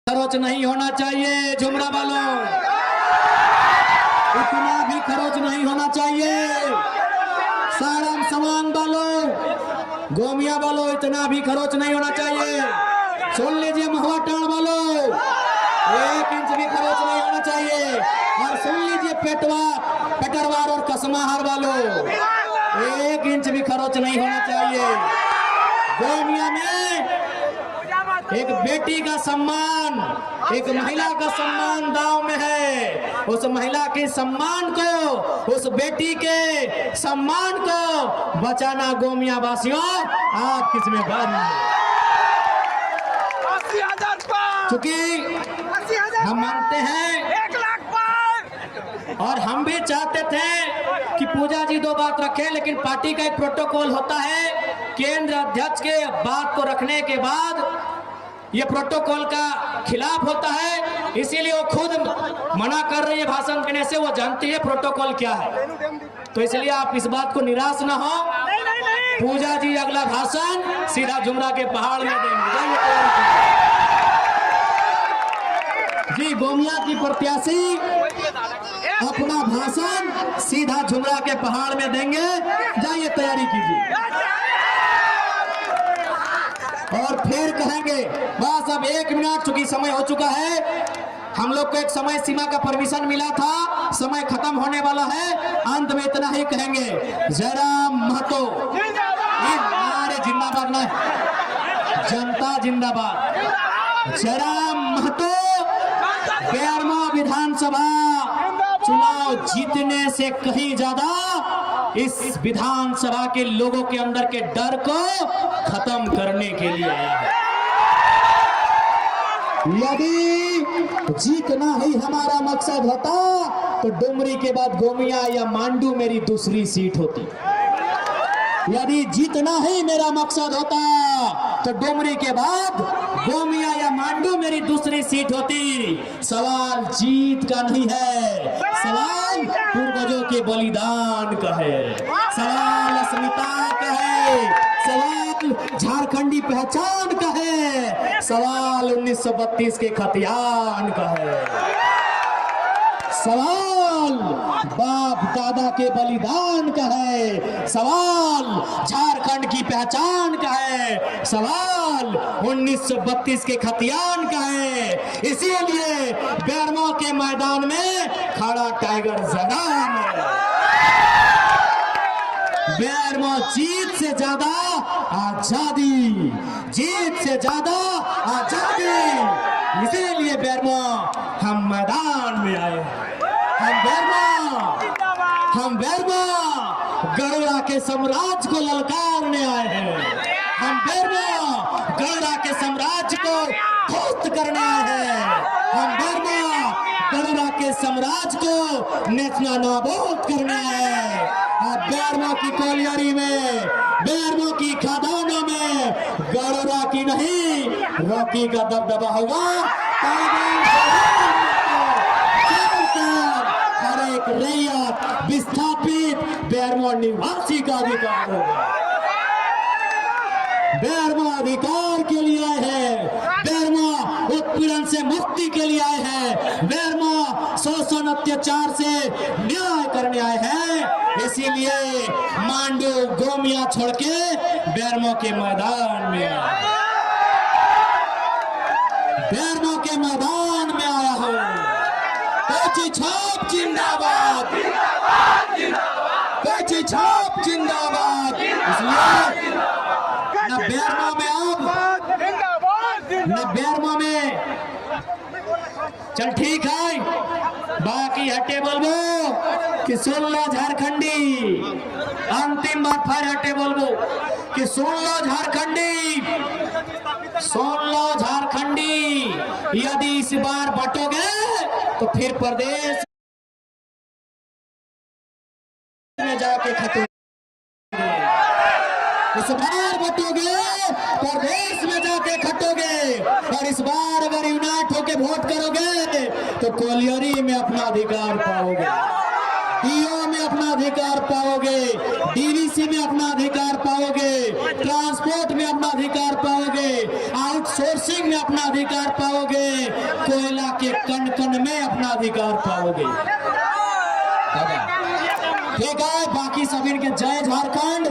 खरोच नहीं होना चाहिए झुमरा वालों, इतना भी खरोच नहीं होना चाहिए। सारम समान वालों, गोमिया वालों, इतना भी खरोच नहीं होना चाहिए। सुन लीजिए महुआ टाण वालों, 1 इंच भी खरोच नहीं होना चाहिए। और सुन लीजिए पेटरवार और कसमाहर वालों, 1 इंच भी खरोच नहीं होना चाहिए। गोमिया में एक बेटी का सम्मान, एक महिला का सम्मान दांव में है। उस महिला के सम्मान को, उस बेटी के सम्मान को बचाना गोमिया वासियों आपकी जिम्मेदारी है। क्योंकि हम मानते हैं 1 लाख पर, और हम भी चाहते थे कि पूजा जी 2 बात रखें, लेकिन पार्टी का एक प्रोटोकॉल होता है। केंद्र अध्यक्ष के बात को रखने के बाद ये प्रोटोकॉल का खिलाफ होता है, इसीलिए वो खुद मना कर रही है भाषण देने से। वो जानती है प्रोटोकॉल क्या है, तो इसलिए आप इस बात को निराश ना हो। पूजा जी अगला भाषण सीधा जुमरा के पहाड़ में देंगे। जी गोमिया की प्रत्याशी अपना भाषण सीधा जुमरा के पहाड़ में देंगे, जाइए तैयारी कीजिए। और फिर कहेंगे बस अब 1 मिनट, चूंकि समय हो चुका है। हम लोग को एक समय सीमा का परमिशन मिला था, समय खत्म होने वाला है। अंत में इतना ही कहेंगे, जयराम महतो नारे जिंदाबाद ना, जनता जिंदाबाद। जयराम महतो 13वां विधानसभा चुनाव जीतने से कहीं ज्यादा इस विधानसभा के लोगों के अंदर के डर को खत्म करने के लिए आया है। यदि जीतना ही हमारा मकसद होता तो डुमरी के बाद गोमिया या मांडू मेरी दूसरी सीट होती। यदि जीतना ही मेरा मकसद होता तो डुमरी के बाद गोमिया या मांडू मेरी दूसरी सीट होती। सवाल जीत का नहीं है, सवाल पूर्वजों के बलिदान का है, सवाल अस्मिता का है, सवाल झारखंडी पहचान का है, सवाल 1932 के खतियान का है, सवाल बाप दादा के बलिदान का है, सवाल झारखंड की पहचान का है, सवाल 1932 के खतियान का है। इसीलिए बेरमो के मैदान में खड़ा टाइगर जनान है। बेरमो जीत से ज्यादा आजादी, जीत से ज्यादा आजादी। इसीलिए बेरमो हम मैदान में आए हैं। हम बेरमो गढ़वा के साम्राज्य को ललकारने आए हैं। हम बेरमो गढ़वा के साम्राज्य को ध्वस्त करने आए हैं। हम बेरमो गढ़वा के साम्राज्य को नेतना नाबूद करने आए हैं। अब बेरमो की कोलियरी में, बेरमो की खदानों में गढ़वा की नहीं रॉकी का दबदबा हुआ। एक रैयत विस्थापित बेरमो निवासी का अधिकार होगा। बेरमो अधिकार के लिए आए हैं, बेरमो उत्पीड़न से मुक्ति के लिए आए हैं, बेरमो शोषण अत्याचार से न्याय करने आए हैं। इसीलिए मांडू गोमिया छोड़ के बेरमो के मैदान में आए, बेरमो के मैदान में आया हूँ। कोची छाप जिंदाबाद, कोची छाप जिंदाबाद। इसलिए न बेरमो में अब, न बेरमो में चल ठीक है, बाकी हटे बोलबो कि सुन लो झारखंडी। अंतिम बार फिर हटे बोलबो कि सुन लो झारखंडी, सुन लो झारखंडी। यदि इस बार बटोगे तो फिर प्रदेश में जाके खटोगे। इस बार बटोगे प्रदेश में जाके खटोगे, और इस बार अगर यूनाइट होके वोट करोगे तो कोलियरी में अपना अधिकार पाओगे, डीओ में अपना अधिकार पाओगे, डीवीसी में अपना अधिकार पाओगे, ट्रांसपोर्ट में अपना अधिकार पाओगे, आउटसोर्सिंग में अपना अधिकार पाओगे, कोयला के कण कण में अपना अधिकार पाओगे। ठीक है, बाकी सभी के जय झारखंड।